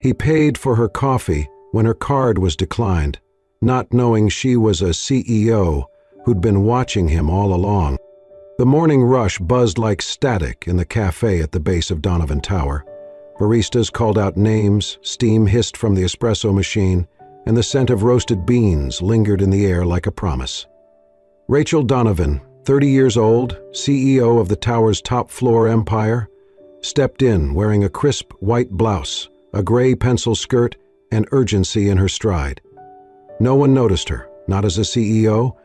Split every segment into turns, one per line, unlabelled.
He paid for her coffee when her card was declined, not knowing she was a CEO who'd been watching him all along. The morning rush buzzed like static in the cafe at the base of Donovan Tower. Baristas called out names, steam hissed from the espresso machine, and the scent of roasted beans lingered in the air like a promise. Rachel Donovan, 30 years old, CEO of the tower's top-floor empire, stepped in wearing a crisp white blouse, a gray pencil skirt, and urgency in her stride. No one noticed her, not as a CEO,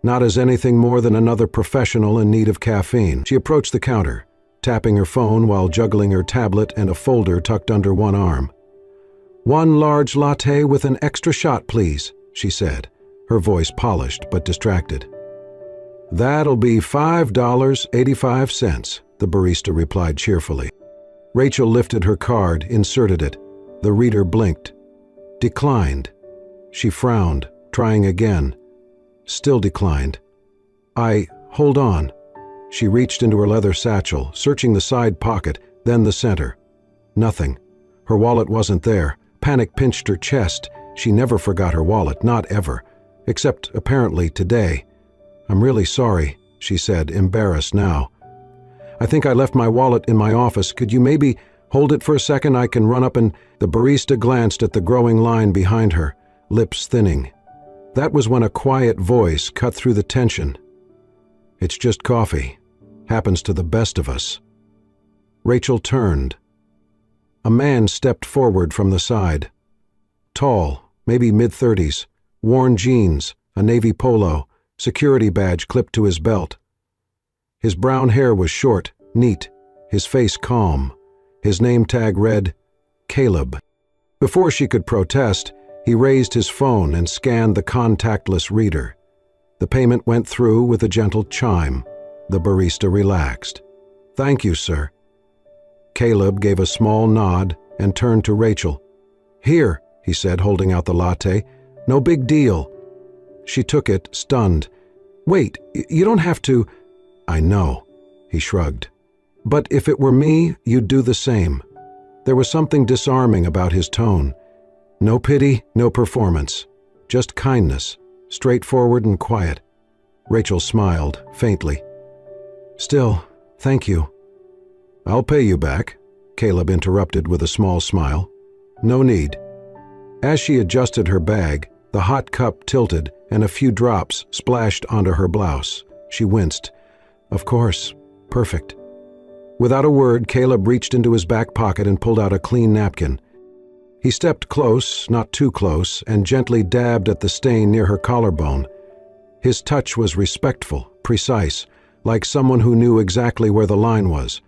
not as anything more than another professional in need of caffeine. She approached the counter, tapping her phone while juggling her tablet and a folder tucked under one arm. "One large latte with an extra shot, please," she said, her voice polished but distracted. "That'll be $5.85, the barista replied cheerfully. Rachel lifted her card, inserted it. The reader blinked. Declined. She frowned, trying again. Still declined. Hold on." She reached into her leather satchel, searching the side pocket, then the center. Nothing. Her wallet wasn't there. Panic pinched her chest. She never forgot her wallet, not ever. Except, apparently, today. "I'm really sorry," she said, embarrassed now. "I think I left my wallet in my office. Could you maybe hold it for a second? I can run up and—" The barista glanced at the growing line behind her, lips thinning. That was when a quiet voice cut through the tension. "It's just coffee. Happens to the best of us." Rachel turned. A man stepped forward from the side. Tall, maybe mid-30s, worn jeans, a navy polo, security badge clipped to his belt. His brown hair was short, neat, his face calm. His name tag read, Caleb. Before she could protest, he raised his phone and scanned the contactless reader. The payment went through with a gentle chime. The barista relaxed. "Thank you, sir." Caleb gave a small nod and turned to Rachel. "Here," he said, holding out the latte. "No big deal." She took it, stunned. "Wait, you don't have to—" "I know," he shrugged. "But if it were me, you'd do the same." There was something disarming about his tone. No pity, no performance. Just kindness, straightforward and quiet. Rachel smiled, faintly. "Still, thank you." "I'll pay you back," Caleb interrupted with a small smile. "No need." As she adjusted her bag, the hot cup tilted and a few drops splashed onto her blouse. She winced. "Of course. Perfect." Without a word, Caleb reached into his back pocket and pulled out a clean napkin. He stepped close, not too close, and gently dabbed at the stain near her collarbone. His touch was respectful, precise, like someone who knew exactly where the line was.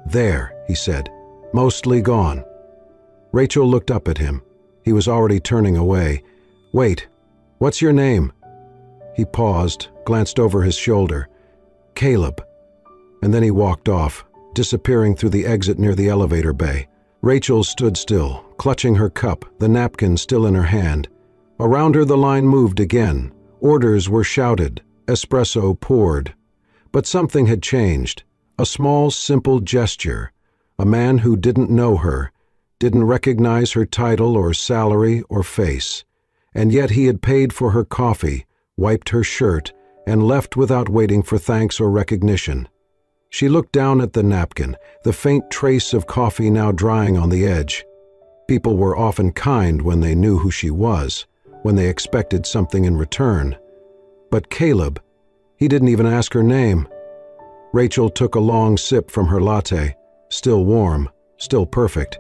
"There," he said, "mostly gone." Rachel looked up at him. He was already turning away. "Wait, what's your name?" He paused, glanced over his shoulder. "Caleb." And then he walked off, disappearing through the exit near the elevator bay. Rachel stood still, clutching her cup, the napkin still in her hand. Around her the line moved again. Orders were shouted. Espresso poured. But something had changed. A small, simple gesture. A man who didn't know her, didn't recognize her title or salary or face. And yet he had paid for her coffee, wiped her shirt, and left without waiting for thanks or recognition. She looked down at the napkin, the faint trace of coffee now drying on the edge. People were often kind when they knew who she was, when they expected something in return. But Caleb, he didn't even ask her name. Rachel took a long sip from her latte, still warm, still perfect.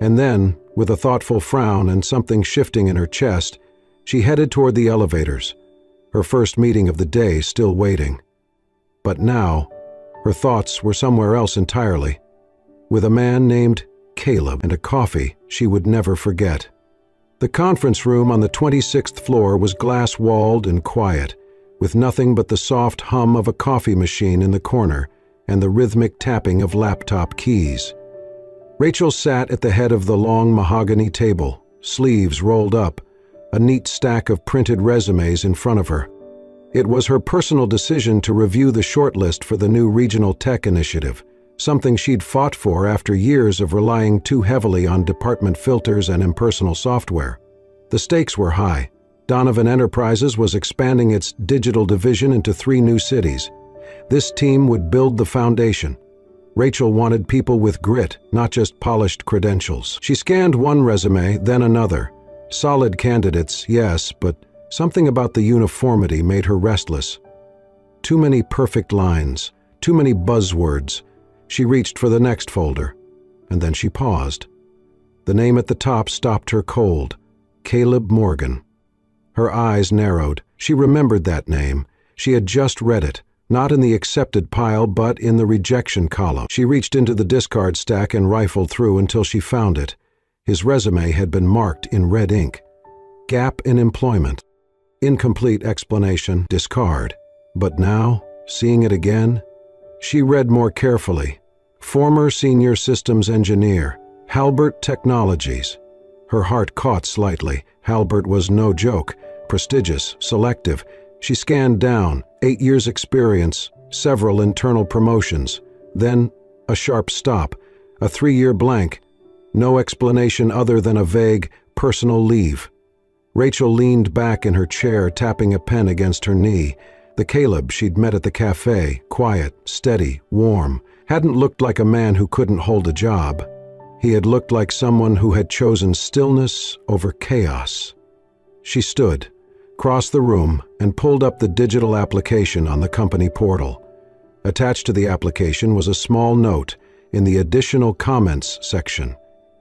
And then, with a thoughtful frown and something shifting in her chest, she headed toward the elevators, her first meeting of the day still waiting. But now, her thoughts were somewhere else entirely, with a man named Caleb and a coffee she would never forget. The conference room on the 26th floor was glass-walled and quiet, with nothing but the soft hum of a coffee machine in the corner and the rhythmic tapping of laptop keys. Rachel sat at the head of the long mahogany table, sleeves rolled up, a neat stack of printed resumes in front of her. It was her personal decision to review the shortlist for the new regional tech initiative, something she'd fought for after years of relying too heavily on department filters and impersonal software. The stakes were high. Donovan Enterprises was expanding its digital division into 3 new cities. This team would build the foundation. Rachel wanted people with grit, not just polished credentials. She scanned one resume, then another. Solid candidates, yes, but something about the uniformity made her restless. Too many perfect lines, too many buzzwords. She reached for the next folder, and then she paused. The name at the top stopped her cold. Caleb Morgan. Her eyes narrowed. She remembered that name. She had just read it, not in the accepted pile, but in the rejection column. She reached into the discard stack and rifled through until she found it. His resume had been marked in red ink. Gap in employment. Incomplete explanation, discard. But now, seeing it again, she read more carefully. Former senior systems engineer, Halbert Technologies. Her heart caught slightly. Halbert was no joke, prestigious, selective. She scanned down, 8 years experience, several internal promotions. Then, a sharp stop, a 3-year blank. No explanation other than a vague, personal leave. Rachel leaned back in her chair, tapping a pen against her knee. The Caleb she'd met at the cafe, quiet, steady, warm, hadn't looked like a man who couldn't hold a job. He had looked like someone who had chosen stillness over chaos. She stood, crossed the room, and pulled up the digital application on the company portal. Attached to the application was a small note in the additional comments section.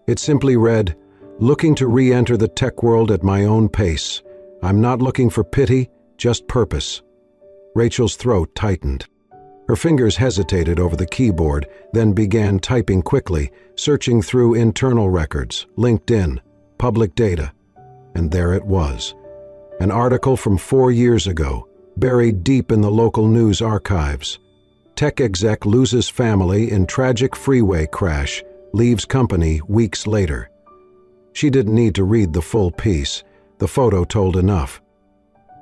It simply read, "Looking to re-enter the tech world at my own pace. I'm not looking for pity, just purpose." Rachel's throat tightened. Her fingers hesitated over the keyboard, then began typing quickly, searching through internal records, LinkedIn, public data. And there it was. An article from 4 years ago, buried deep in the local news archives. Tech exec loses family in tragic freeway crash, leaves company weeks later. She didn't need to read the full piece. The photo told enough.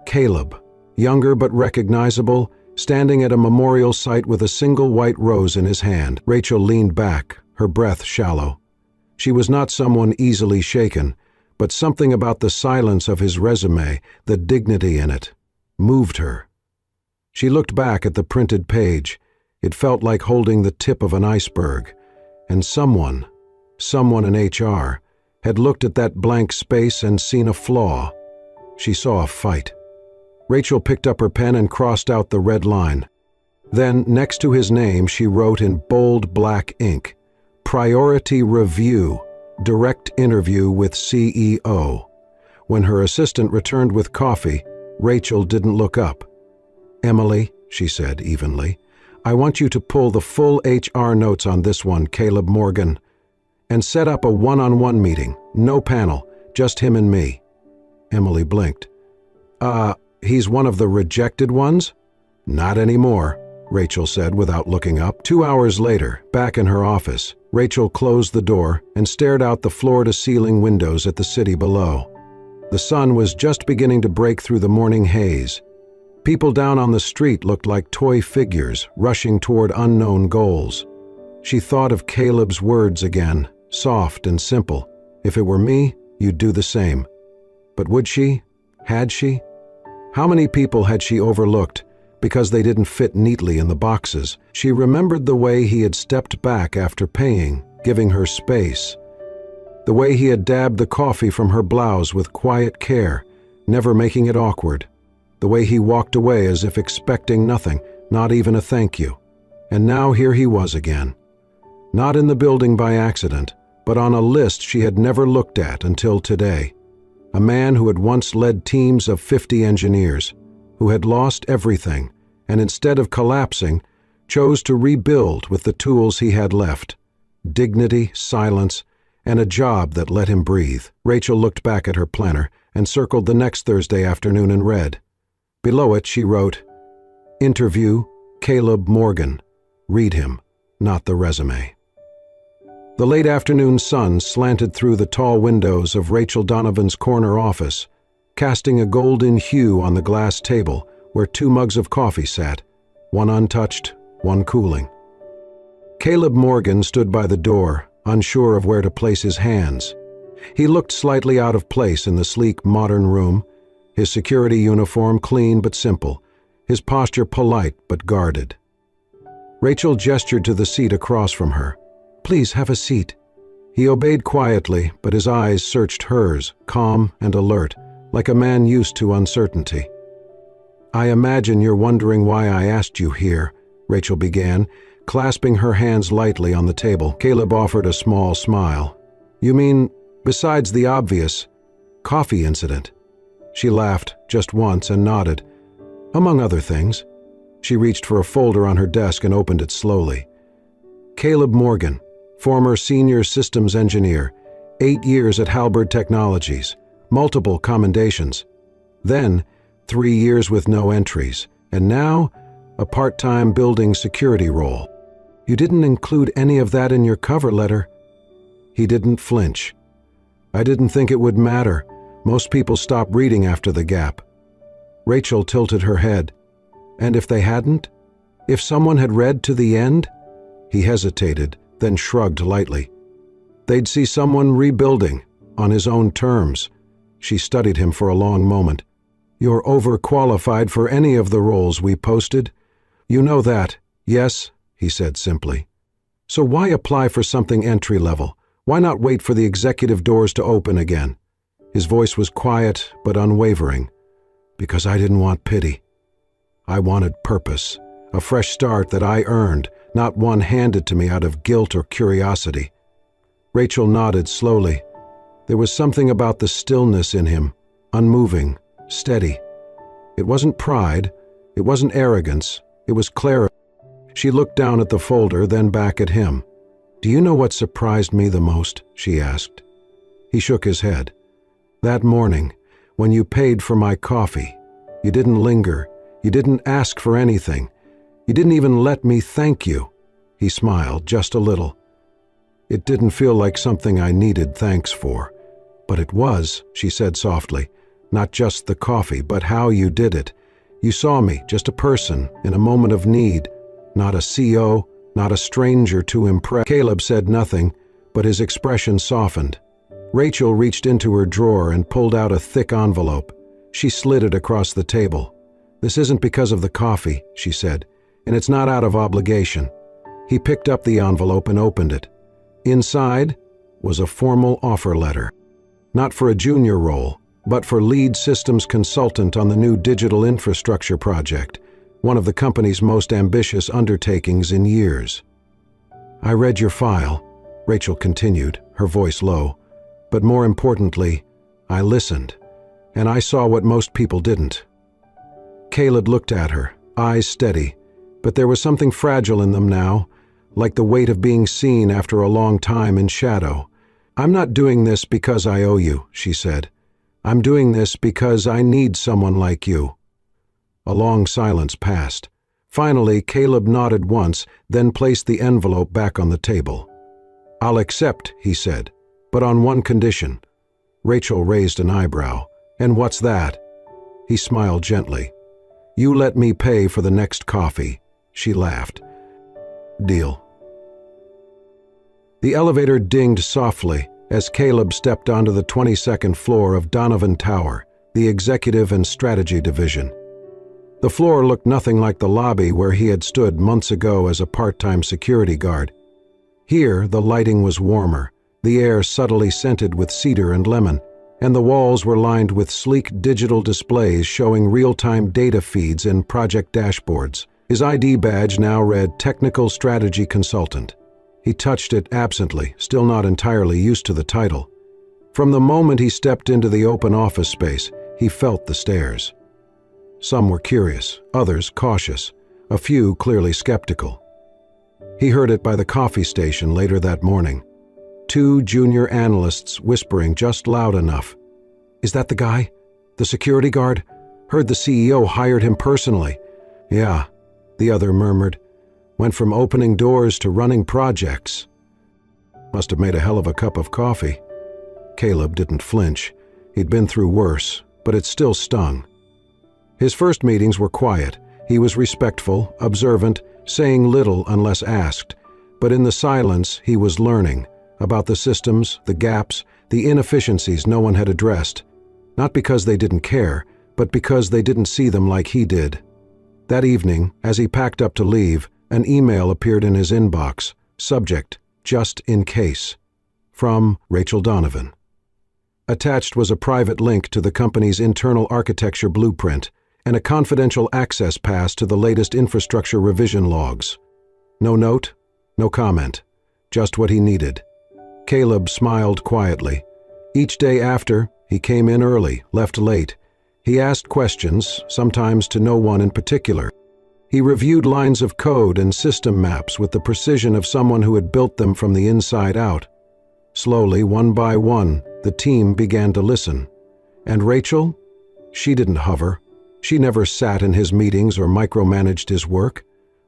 Caleb, younger but recognizable, standing at a memorial site with a single white rose in his hand. Rachel leaned back, her breath shallow. She was not someone easily shaken, but something about the silence of his resume, the dignity in it, moved her. She looked back at the printed page. It felt like holding the tip of an iceberg. And someone in HR, had looked at that blank space and seen a flaw. She saw a fight. Rachel picked up her pen and crossed out the red line. Then, next to his name, she wrote in bold black ink, "Priority Review, Direct Interview with CEO." When her assistant returned with coffee, Rachel didn't look up. "Emily," she said evenly, "I want you to pull the full HR notes on this one, Caleb Morgan, and set up a one-on-one meeting, no panel, just him and me." Emily blinked. He's one of the rejected ones?" "Not anymore," Rachel said without looking up. 2 hours later, back in her office, Rachel closed the door and stared out the floor-to-ceiling windows at the city below. The sun was just beginning to break through the morning haze. People down on the street looked like toy figures rushing toward unknown goals. She thought of Caleb's words again, soft and simple. "If it were me, you'd do the same." But would she? Had she? How many people had she overlooked because they didn't fit neatly in the boxes? She remembered the way he had stepped back after paying, giving her space. The way he had dabbed the coffee from her blouse with quiet care, never making it awkward. The way he walked away as if expecting nothing, not even a thank you. And now here he was again. Not in the building by accident, but on a list she had never looked at until today. A man who had once led teams of 50 engineers, who had lost everything, and instead of collapsing, chose to rebuild with the tools he had left. Dignity, silence, and a job that let him breathe. Rachel looked back at her planner and circled the next Thursday afternoon in red. Below it she wrote, "Interview, Caleb Morgan. Read him, not the resume." The late afternoon sun slanted through the tall windows of Rachel Donovan's corner office, casting a golden hue on the glass table where 2 mugs of coffee sat, one untouched, one cooling. Caleb Morgan stood by the door, unsure of where to place his hands. He looked slightly out of place in the sleek, modern room, his security uniform clean but simple, his posture polite but guarded. Rachel gestured to the seat across from her. "Please have a seat." He obeyed quietly, but his eyes searched hers, calm and alert, like a man used to uncertainty. "I imagine you're wondering why I asked you here," Rachel began, clasping her hands lightly on the table. Caleb offered a small smile. "You mean, besides the obvious, coffee incident?" She laughed just once and nodded. "Among other things." She reached for a folder on her desk and opened it slowly. Caleb Morgan, former senior systems engineer, 8 years at Halberd Technologies, multiple commendations. Then, 3 years with no entries, and now, a part-time building security role. "You didn't include any of that in your cover letter." He didn't flinch. "I didn't think it would matter. Most people stop reading after the gap." Rachel tilted her head. "And if they hadn't? If someone had read to the end?" He hesitated, then shrugged lightly. "They'd see someone rebuilding, on his own terms." She studied him for a long moment. "You're overqualified for any of the roles we posted. You know that, yes?" he said simply. "So why apply for something entry-level? Why not wait for the executive doors to open again?" His voice was quiet but unwavering. "Because I didn't want pity. I wanted purpose, a fresh start that I earned, not one handed to me out of guilt or curiosity." Rachel nodded slowly. There was something about the stillness in him, unmoving, steady. It wasn't pride, it wasn't arrogance, it was clarity. She looked down at the folder, then back at him. "Do you know what surprised me the most?" she asked. He shook his head. "That morning, when you paid for my coffee, you didn't linger, you didn't ask for anything. You didn't even let me thank you." He smiled, just a little. "It didn't feel like something I needed thanks for. But it was," she said softly. "Not just the coffee, but how you did it. You saw me, just a person, in a moment of need. Not a CO, not a stranger to impress." Caleb said nothing, but his expression softened. Rachel reached into her drawer and pulled out a thick envelope. She slid it across the table. "This isn't because of the coffee," she said, "and it's not out of obligation." He picked up the envelope and opened it. Inside was a formal offer letter. Not for a junior role, but for lead systems consultant on the new digital infrastructure project, one of the company's most ambitious undertakings in years. "I read your file," Rachel continued, her voice low. "But more importantly, I listened, and I saw what most people didn't." Caleb looked at her, eyes steady, but there was something fragile in them now, like the weight of being seen after a long time in shadow. "I'm not doing this because I owe you," she said. "I'm doing this because I need someone like you." A long silence passed. Finally, Caleb nodded once, then placed the envelope back on the table. "I'll accept," he said, "but on one condition." Rachel raised an eyebrow. "And what's that?" He smiled gently. "You let me pay for the next coffee." She laughed. "Deal." The elevator dinged softly as Caleb stepped onto the 22nd floor of Donovan Tower, the Executive and Strategy Division. The floor looked nothing like the lobby where he had stood months ago as a part-time security guard. Here, the lighting was warmer, the air subtly scented with cedar and lemon, and the walls were lined with sleek digital displays showing real-time data feeds and project dashboards. His ID badge now read Technical Strategy Consultant. He touched it absently, still not entirely used to the title. From the moment he stepped into the open office space, he felt the stares. Some were curious, others cautious, a few clearly skeptical. He heard it by the coffee station later that morning. 2 junior analysts whispering just loud enough. "Is that the guy? The security guard? Heard the CEO hired him personally." "Yeah," the other murmured. "Went from opening doors to running projects." Must have made a hell of a cup of coffee. Caleb didn't flinch. He'd been through worse, but it still stung. His first meetings were quiet. He was respectful, observant, saying little unless asked. But in the silence, he was learning about the systems, the gaps, the inefficiencies no one had addressed, not because they didn't care, but because they didn't see them like he did. That evening, as he packed up to leave, an email appeared in his inbox. Subject, "Just in case." From Rachel Donovan. Attached was a private link to the company's internal architecture blueprint and a confidential access pass to the latest infrastructure revision logs. No note, no comment, just what he needed. Caleb smiled quietly. Each day after, he came in early, left late. He asked questions, sometimes to no one in particular. He reviewed lines of code and system maps with the precision of someone who had built them from the inside out. Slowly, one by one, the team began to listen. And Rachel? She didn't hover. She never sat in his meetings or micromanaged his work.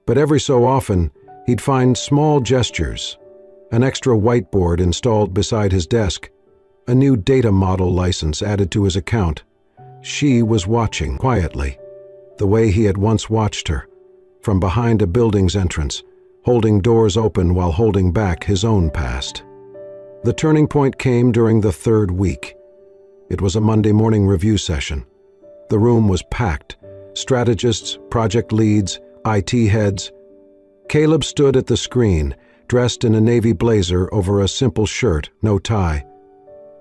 But every so often, he'd find small gestures. An extra whiteboard installed beside his desk. A new data model license added to his account. She was watching quietly, the way he had once watched her, from behind a building's entrance, holding doors open while holding back his own past. The turning point came during the third week. It was a Monday morning review session. The room was packed. Strategists, project leads, IT heads. Caleb stood at the screen, dressed in a navy blazer over a simple shirt, no tie.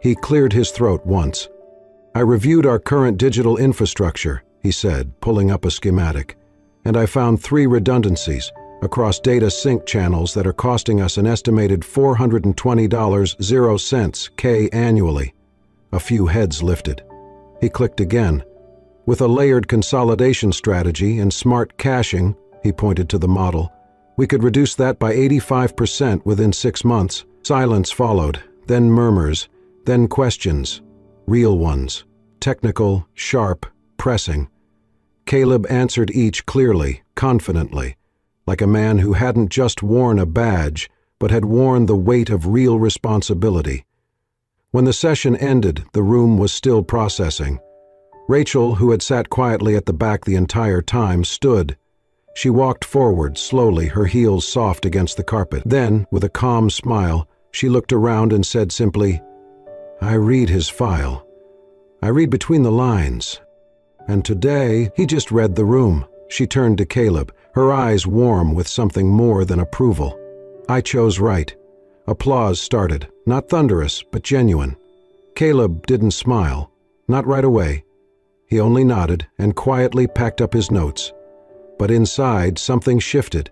He cleared his throat once. "I reviewed our current digital infrastructure," he said, pulling up a schematic, "and I found 3 redundancies across data sync channels that are costing us an estimated $420.00 annually." A few heads lifted. He clicked again. "With a layered consolidation strategy and smart caching," he pointed to the model, "we could reduce that by 85% within 6 months. Silence followed, then murmurs, then questions. Real ones. Technical, sharp, pressing. Caleb answered each clearly, confidently, like a man who hadn't just worn a badge, but had worn the weight of real responsibility. When the session ended, the room was still processing. Rachel, who had sat quietly at the back the entire time, stood. She walked forward slowly, her heels soft against the carpet. Then, with a calm smile, she looked around and said simply, "I read his file. I read between the lines. And today, he just read the room." She turned to Caleb, her eyes warm with something more than approval. "I chose right." Applause started, not thunderous, but genuine. Caleb didn't smile, not right away. He only nodded and quietly packed up his notes. But inside, something shifted.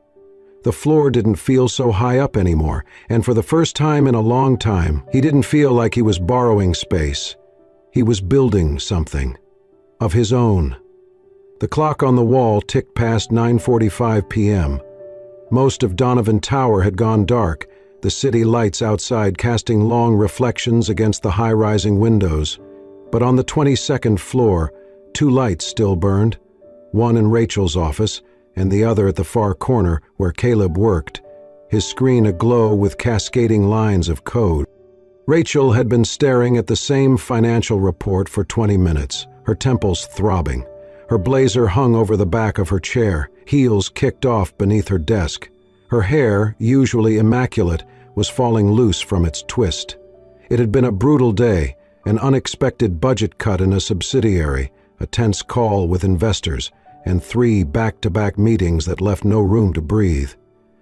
The floor didn't feel so high up anymore, and for the first time in a long time, he didn't feel like he was borrowing space. He was building something. Of his own. The clock on the wall ticked past 9:45 p.m. Most of Donovan Tower had gone dark, the city lights outside casting long reflections against the high-rising windows. But on the 22nd floor, 2 lights still burned, one in Rachel's office and the other at the far corner where Caleb worked, his screen aglow with cascading lines of code. Rachel had been staring at the same financial report for 20 minutes, her temples throbbing. Her blazer hung over the back of her chair, heels kicked off beneath her desk. Her hair, usually immaculate, was falling loose from its twist. It had been a brutal day, an unexpected budget cut in a subsidiary, a tense call with investors, and 3 back-to-back meetings that left no room to breathe.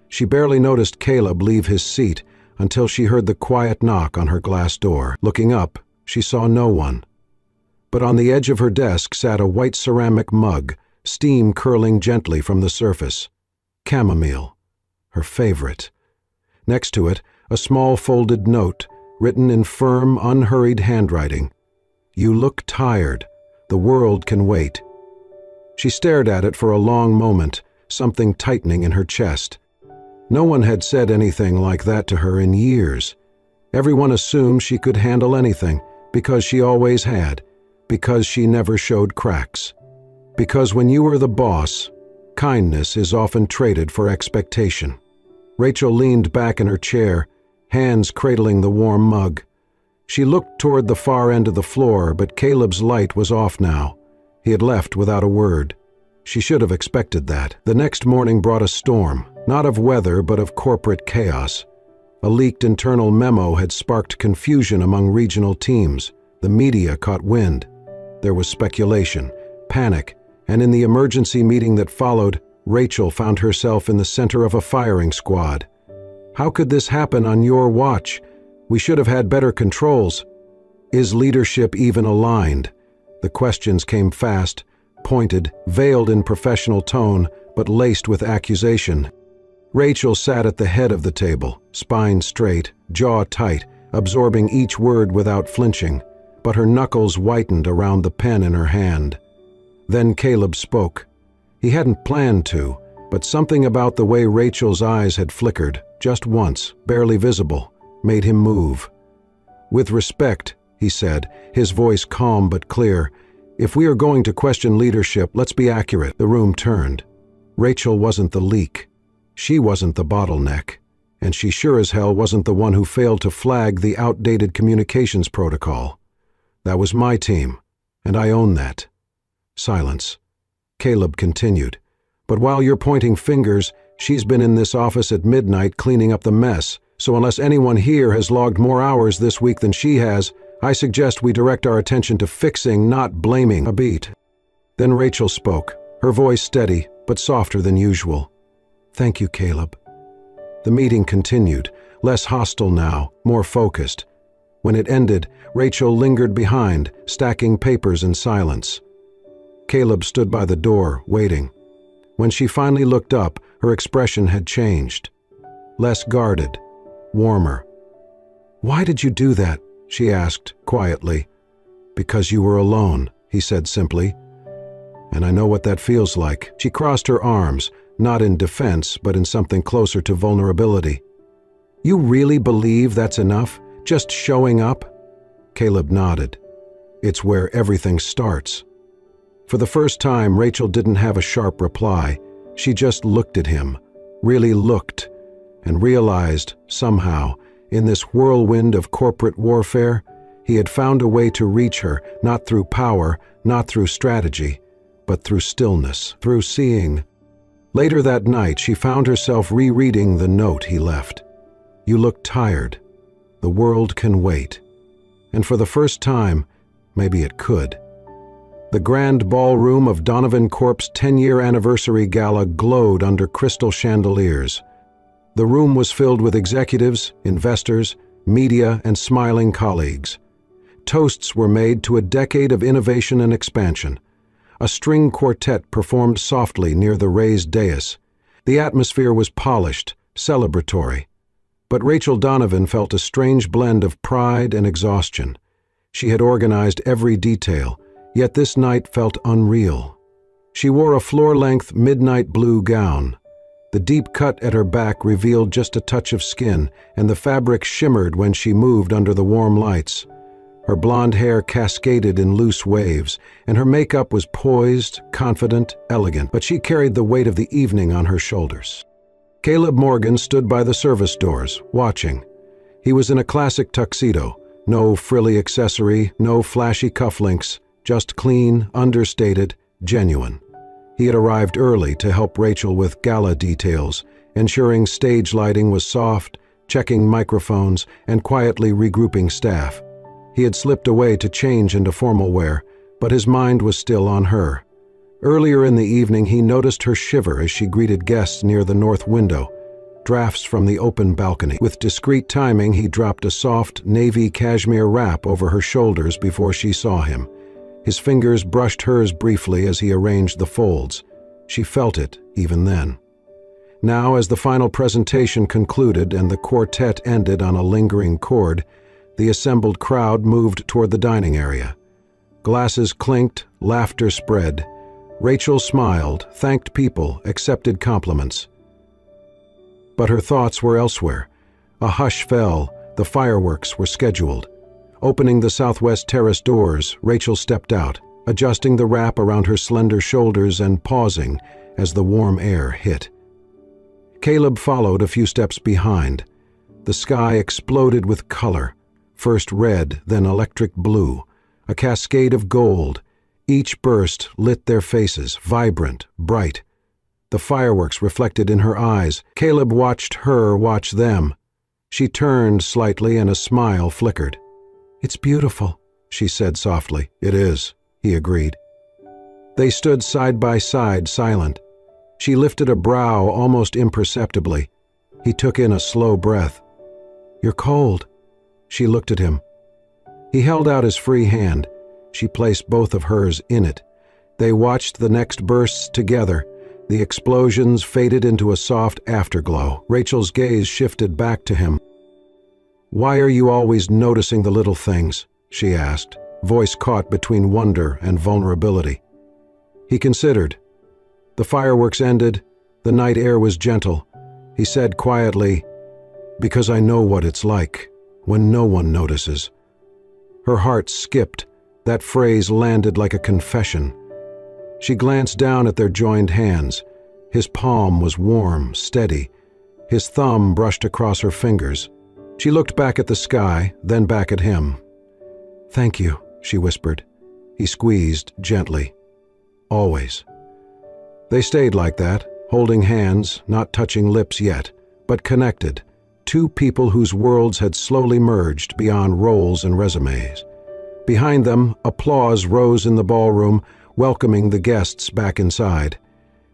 She barely noticed Caleb leave his seat until she heard the quiet knock on her glass door. Looking up, she saw no one. But on the edge of her desk sat a white ceramic mug, steam curling gently from the surface. Chamomile, her favorite. Next to it, a small folded note, written in firm, unhurried handwriting. "You look tired. The world can wait." She stared at it for a long moment, something tightening in her chest. No one had said anything like that to her in years. Everyone assumed she could handle anything, because she always had, because she never showed cracks. Because when you are the boss, kindness is often traded for expectation. Rachel leaned back in her chair, hands cradling the warm mug. She looked toward the far end of the floor, but Caleb's light was off now. He had left without a word. She should have expected that. The next morning brought a storm, not of weather but of corporate chaos. A leaked internal memo had sparked confusion among regional teams. The media caught wind. There was speculation, panic, and in the emergency meeting that followed, Rachel found herself in the center of a firing squad. "How could this happen on your watch? We should have had better controls. Is leadership even aligned?" The questions came fast, pointed, veiled in professional tone, but laced with accusation. Rachel sat at the head of the table, spine straight, jaw tight, absorbing each word without flinching, but her knuckles whitened around the pen in her hand. Then Caleb spoke. He hadn't planned to, but something about the way Rachel's eyes had flickered, just once, barely visible, made him move. "With respect," he said, his voice calm but clear, "if we are going to question leadership, let's be accurate." The room turned. Rachel wasn't the leak. She wasn't the bottleneck. And she sure as hell wasn't the one who failed to flag the outdated communications protocol. That was my team, and I own that. Silence. Caleb continued. "But while you're pointing fingers, she's been in this office at midnight cleaning up the mess, so unless anyone here has logged more hours this week than she has, I suggest we direct our attention to fixing, not blaming." A beat. Then Rachel spoke, her voice steady, but softer than usual. "Thank you, Caleb." The meeting continued, less hostile now, more focused. When it ended, Rachel lingered behind, stacking papers in silence. Caleb stood by the door, waiting. When she finally looked up, her expression had changed. Less guarded, warmer. "Why did you do that?" she asked, quietly. "Because you were alone," he said simply. "And I know what that feels like." She crossed her arms, not in defense, but in something closer to vulnerability. "You really believe that's enough? Just showing up?" Caleb nodded. "It's where everything starts." For the first time, Rachel didn't have a sharp reply. She just looked at him, really looked, and realized, somehow, in this whirlwind of corporate warfare, he had found a way to reach her, not through power, not through strategy, but through stillness, through seeing. Later that night, she found herself rereading the note he left. "You look tired. The world can wait." And for the first time, maybe it could. The grand ballroom of Donovan Corp's 10-year anniversary gala glowed under crystal chandeliers. The room was filled with executives, investors, media, and smiling colleagues. Toasts were made to a decade of innovation and expansion. A string quartet performed softly near the raised dais. The atmosphere was polished, celebratory. But Rachel Donovan felt a strange blend of pride and exhaustion. She had organized every detail, yet this night felt unreal. She wore a floor-length midnight blue gown. The deep cut at her back revealed just a touch of skin, and the fabric shimmered when she moved under the warm lights. Her blonde hair cascaded in loose waves, and her makeup was poised, confident, elegant, but she carried the weight of the evening on her shoulders. Caleb Morgan stood by the service doors, watching. He was in a classic tuxedo, no frilly accessory, no flashy cufflinks, just clean, understated, genuine. He had arrived early to help Rachel with gala details, ensuring stage lighting was soft, checking microphones, and quietly regrouping staff. He had slipped away to change into formal wear, but his mind was still on her. Earlier in the evening, he noticed her shiver as she greeted guests near the north window, drafts from the open balcony. With discreet timing, he dropped a soft, navy cashmere wrap over her shoulders before she saw him. His fingers brushed hers briefly as he arranged the folds. She felt it, even then. Now, as the final presentation concluded and the quartet ended on a lingering chord, the assembled crowd moved toward the dining area. Glasses clinked, laughter spread. Rachel smiled, thanked people, accepted compliments. But her thoughts were elsewhere. A hush fell, the fireworks were scheduled. Opening the southwest terrace doors, Rachel stepped out, adjusting the wrap around her slender shoulders and pausing as the warm air hit. Caleb followed a few steps behind. The sky exploded with color, first red, then electric blue, a cascade of gold. Each burst lit their faces, vibrant, bright. the fireworks reflected in her eyes. Caleb watched her watch them. She turned slightly and a smile flickered. "It's beautiful," she said softly. "It is," he agreed. They stood side by side, silent. She lifted a brow almost imperceptibly. He took in a slow breath. "You're cold." She looked at him. He held out his free hand. She placed both of hers in it. They watched the next bursts together. The explosions faded into a soft afterglow. Rachel's gaze shifted back to him. "Why are you always noticing the little things?" she asked, voice caught between wonder and vulnerability. He considered. The fireworks ended. The night air was gentle. He said quietly, "Because I know what it's like when no one notices." Her heart skipped. That phrase landed like a confession. She glanced down at their joined hands. His palm was warm, steady. His thumb brushed across her fingers. She looked back at the sky, then back at him. "Thank you," she whispered. He squeezed gently. "Always." They stayed like that, holding hands, not touching lips yet, but connected. Two people whose worlds had slowly merged beyond roles and resumes. Behind them, applause rose in the ballroom, welcoming the guests back inside.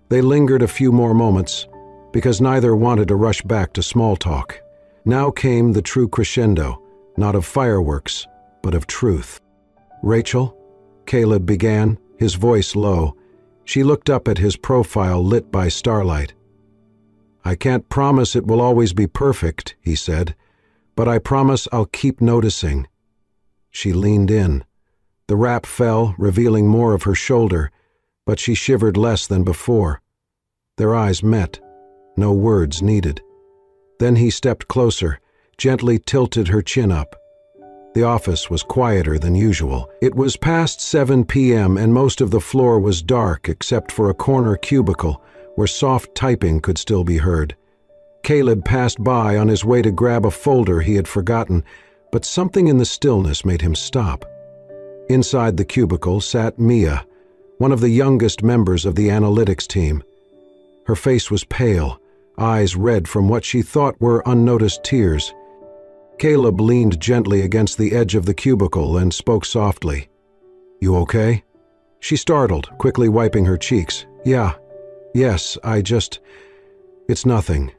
They lingered a few more moments, because neither wanted to rush back to small talk. Now came the true crescendo, not of fireworks, but of truth. "Rachel?" Caleb began, his voice low. She looked up at his profile lit by starlight. "I can't promise it will always be perfect," he said, "but I promise I'll keep noticing." She leaned in. The wrap fell, revealing more of her shoulder, but she shivered less than before. Their eyes met. No words needed. Then he stepped closer, gently tilted her chin up. The office was quieter than usual. It was past 7 p.m. and most of the floor was dark except for a corner cubicle where soft typing could still be heard. Caleb passed by on his way to grab a folder he had forgotten, but something in the stillness made him stop. Inside the cubicle sat Mia, one of the youngest members of the analytics team. Her face was pale, eyes red from what she thought were unnoticed tears. Caleb leaned gently against the edge of the cubicle and spoke softly. "You okay?" She startled, quickly wiping her cheeks. Yes, it's nothing."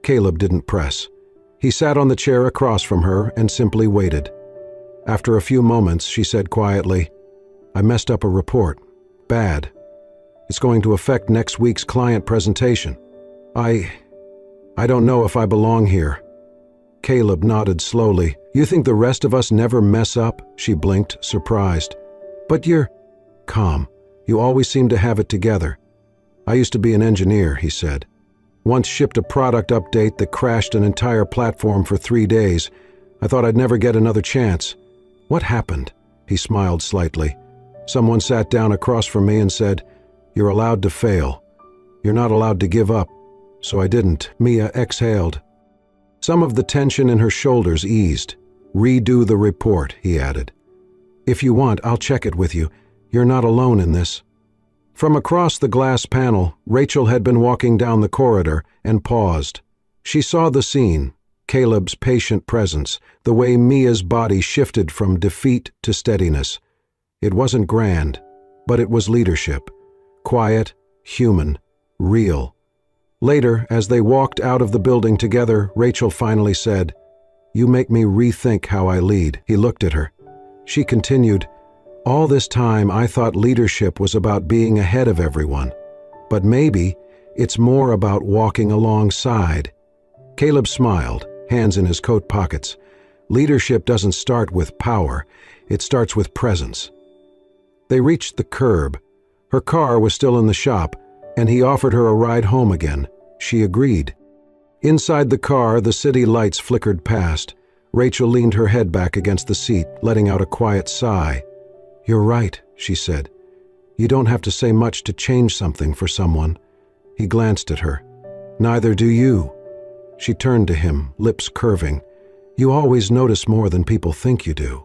Caleb didn't press. He sat on the chair across from her and simply waited. After a few moments, she said quietly, "I messed up a report. Bad. It's going to affect next week's client presentation. I don't know if I belong here." Caleb nodded slowly. "You think the rest of us never mess up?" She blinked, surprised. "But you're..." "Calm. You always seem to have it together." "I used to be an engineer," he said. "Once shipped a product update that crashed an entire platform for 3 days. I thought I'd never get another chance." "What happened?" He smiled slightly. "Someone sat down across from me and said, 'You're allowed to fail. You're not allowed to give up.' So I didn't." Mia exhaled. Some of the tension in her shoulders eased. "Redo the report," he added. "If you want, I'll check it with you. You're not alone in this." From across the glass panel, Rachel had been walking down the corridor and paused. She saw the scene, Caleb's patient presence, the way Mia's body shifted from defeat to steadiness. It wasn't grand, but it was leadership. Quiet, human, real. Later, as they walked out of the building together, Rachel finally said, "You make me rethink how I lead." He looked at her. She continued, "All this time I thought leadership was about being ahead of everyone. But maybe it's more about walking alongside." Caleb smiled, hands in his coat pockets. Leadership doesn't start with power, it starts with presence. They reached the curb. Her car was still in the shop, and he offered her a ride home again. She agreed. Inside the car, the city lights flickered past. Rachel leaned her head back against the seat, letting out a quiet sigh. "You're right," she said. "You don't have to say much to change something for someone." He glanced at her. "Neither do you." She turned to him, lips curving. "You always notice more than people think you do."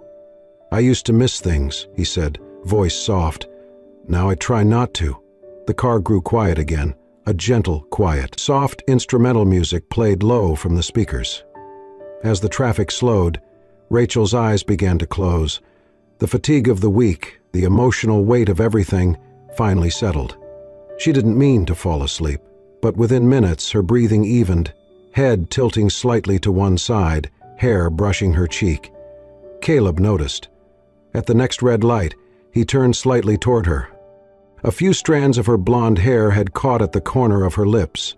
"I used to miss things," he said, voice soft. "Now I try not to." The car grew quiet again. a gentle quiet. Soft instrumental music played low from the speakers. As the traffic slowed, Rachel's eyes began to close. The fatigue of the week, the emotional weight of everything, finally settled. She didn't mean to fall asleep, but within minutes her breathing evened, head tilting slightly to one side, hair brushing her cheek. Caleb noticed. At the next red light, he turned slightly toward her. A few strands of her blonde hair had caught at the corner of her lips.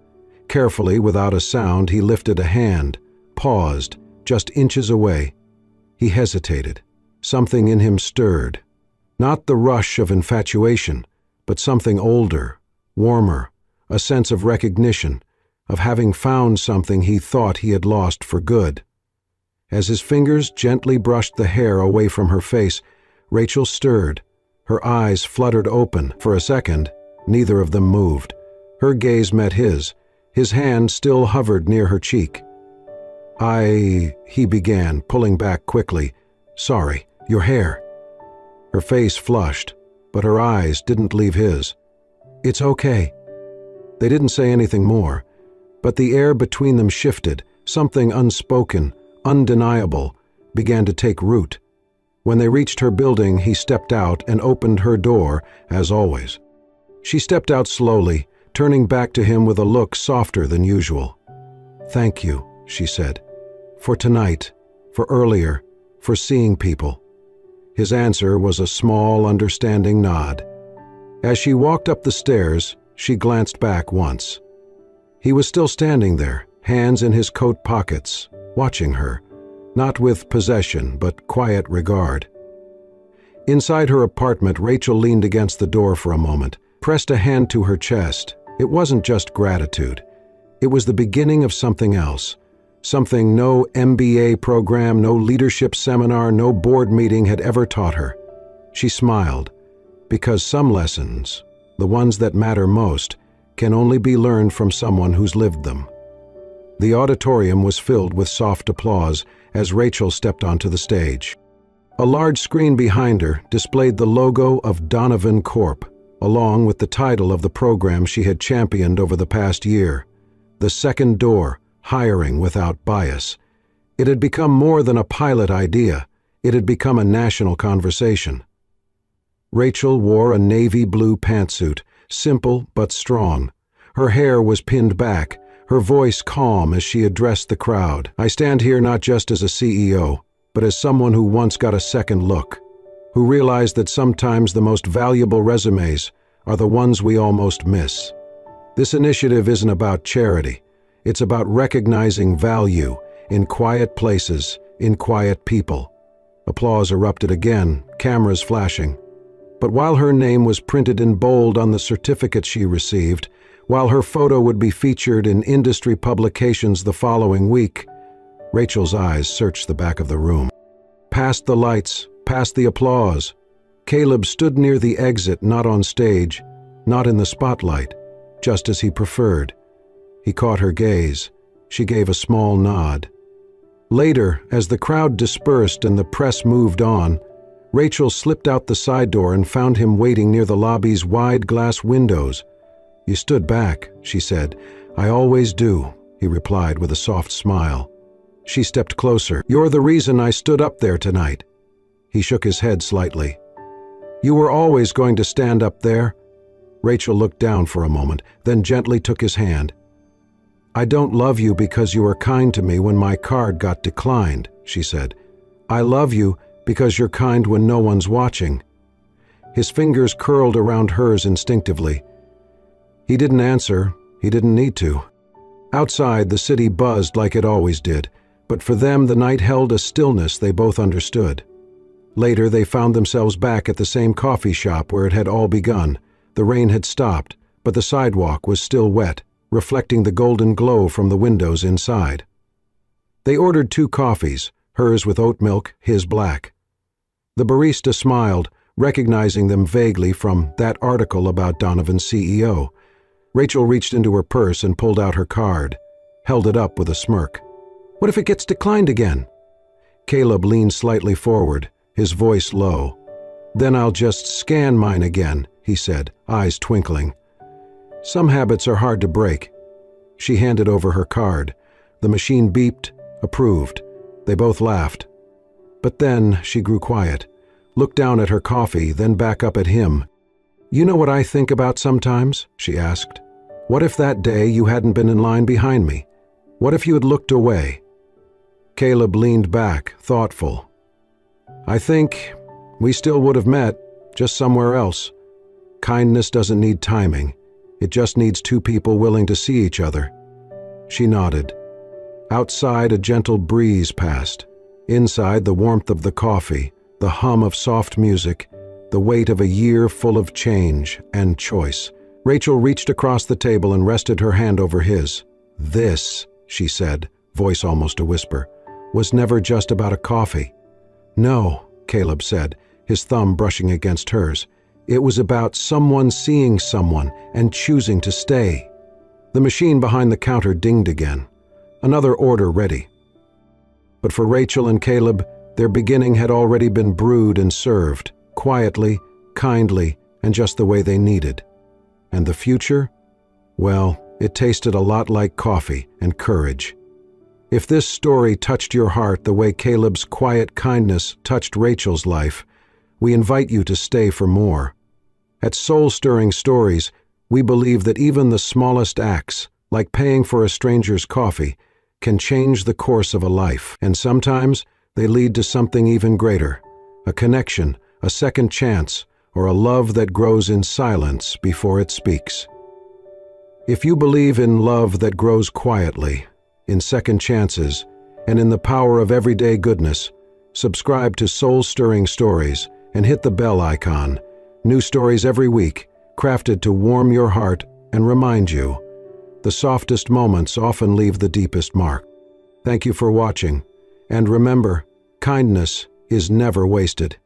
Carefully, without a sound, he lifted a hand, paused, just inches away. He hesitated. Something in him stirred. Not the rush of infatuation, but something older, warmer, a sense of recognition, of having found something he thought he had lost for good. As his fingers gently brushed the hair away from her face, Rachel stirred. Her eyes fluttered open. For a second, neither of them moved. Her gaze met his. His hand still hovered near her cheek. He began, pulling back quickly. Sorry, your hair. Her face flushed, but her eyes didn't leave his. It's okay. They didn't say anything more, but the air between them shifted. Something unspoken, undeniable, began to take root. When they reached her building, he stepped out and opened her door, as always. She stepped out slowly, turning back to him with a look softer than usual. Thank you, she said. For tonight, for earlier, for seeing people. His answer was a small, understanding nod. As she walked up the stairs, she glanced back once. He was still standing there, hands in his coat pockets, watching her. Not with possession, but quiet regard. Inside her apartment, Rachel leaned against the door for a moment, pressed a hand to her chest. It wasn't just gratitude. It was the beginning of something else. Something no MBA program, no leadership seminar, no board meeting had ever taught her. She smiled, because some lessons, the ones that matter most, can only be learned from someone who's lived them. The auditorium was filled with soft applause as Rachel stepped onto the stage. A large screen behind her displayed the logo of Donovan Corp, along with the title of the program she had championed over the past year, The Second Door, Hiring Without Bias. It had become more than a pilot idea. It had become a national conversation. Rachel wore a navy blue pantsuit, simple but strong. Her hair was pinned back, her voice calm as she addressed the crowd. I stand here not just as a CEO, but as someone who once got a second look, who realized that sometimes the most valuable resumes are the ones we almost miss. This initiative isn't about charity. It's about recognizing value in quiet places, in quiet people. Applause erupted again, cameras flashing. But while her name was printed in bold on the certificate she received, while her photo would be featured in industry publications the following week, Rachel's eyes searched the back of the room. Past the lights, past the applause, Caleb stood near the exit, not on stage, not in the spotlight, just as he preferred. He caught her gaze. She gave a small nod. Later, as the crowd dispersed and the press moved on, Rachel slipped out the side door and found him waiting near the lobby's wide glass windows. You stood back, she said. I always do, he replied with a soft smile. She stepped closer. You're the reason I stood up there tonight. He shook his head slightly. You were always going to stand up there. Rachel looked down for a moment, then gently took his hand. I don't love you because you were kind to me when my card got declined, she said. I love you because you're kind when no one's watching. His fingers curled around hers instinctively. He didn't answer. He didn't need to. Outside, the city buzzed like it always did, but for them the night held a stillness they both understood. Later, they found themselves back at the same coffee shop where it had all begun. The rain had stopped, but the sidewalk was still wet, reflecting the golden glow from the windows inside. They ordered 2 coffees, hers with oat milk, his black. The barista smiled, recognizing them vaguely from that article about Donovan's CEO. Rachel reached into her purse and pulled out her card, held it up with a smirk. What if it gets declined again? Caleb leaned slightly forward, his voice low. Then I'll just scan mine again, he said, eyes twinkling. Some habits are hard to break. She handed over her card. The machine beeped, approved. They both laughed. But then she grew quiet, looked down at her coffee, then back up at him. "You know what I think about sometimes?" she asked. "What if that day you hadn't been in line behind me? What if you had looked away?" Caleb leaned back, thoughtful. "I think we still would have met, just somewhere else. Kindness doesn't need timing. It just needs two people willing to see each other." She nodded. Outside, a gentle breeze passed. Inside, the warmth of the coffee, the hum of soft music, the weight of a year full of change and choice. Rachel reached across the table and rested her hand over his. "This," she said, voice almost a whisper, "was never just about a coffee." "No," Caleb said, his thumb brushing against hers. "It was about someone seeing someone and choosing to stay." The machine behind the counter dinged again. Another order ready. But for Rachel and Caleb, their beginning had already been brewed and served, quietly, kindly, and just the way they needed. And the future? Well, it tasted a lot like coffee and courage. If this story touched your heart the way Caleb's quiet kindness touched Rachel's life, we invite you to stay for more. At Soul-Stirring Stories, we believe that even the smallest acts, like paying for a stranger's coffee, can change the course of a life, and sometimes they lead to something even greater, a connection, a second chance, or a love that grows in silence before it speaks. If you believe in love that grows quietly, in second chances, and in the power of everyday goodness, subscribe to Soul-Stirring Stories and hit the bell icon. New stories every week, crafted to warm your heart and remind you, the softest moments often leave the deepest mark. Thank you for watching, and remember, kindness is never wasted.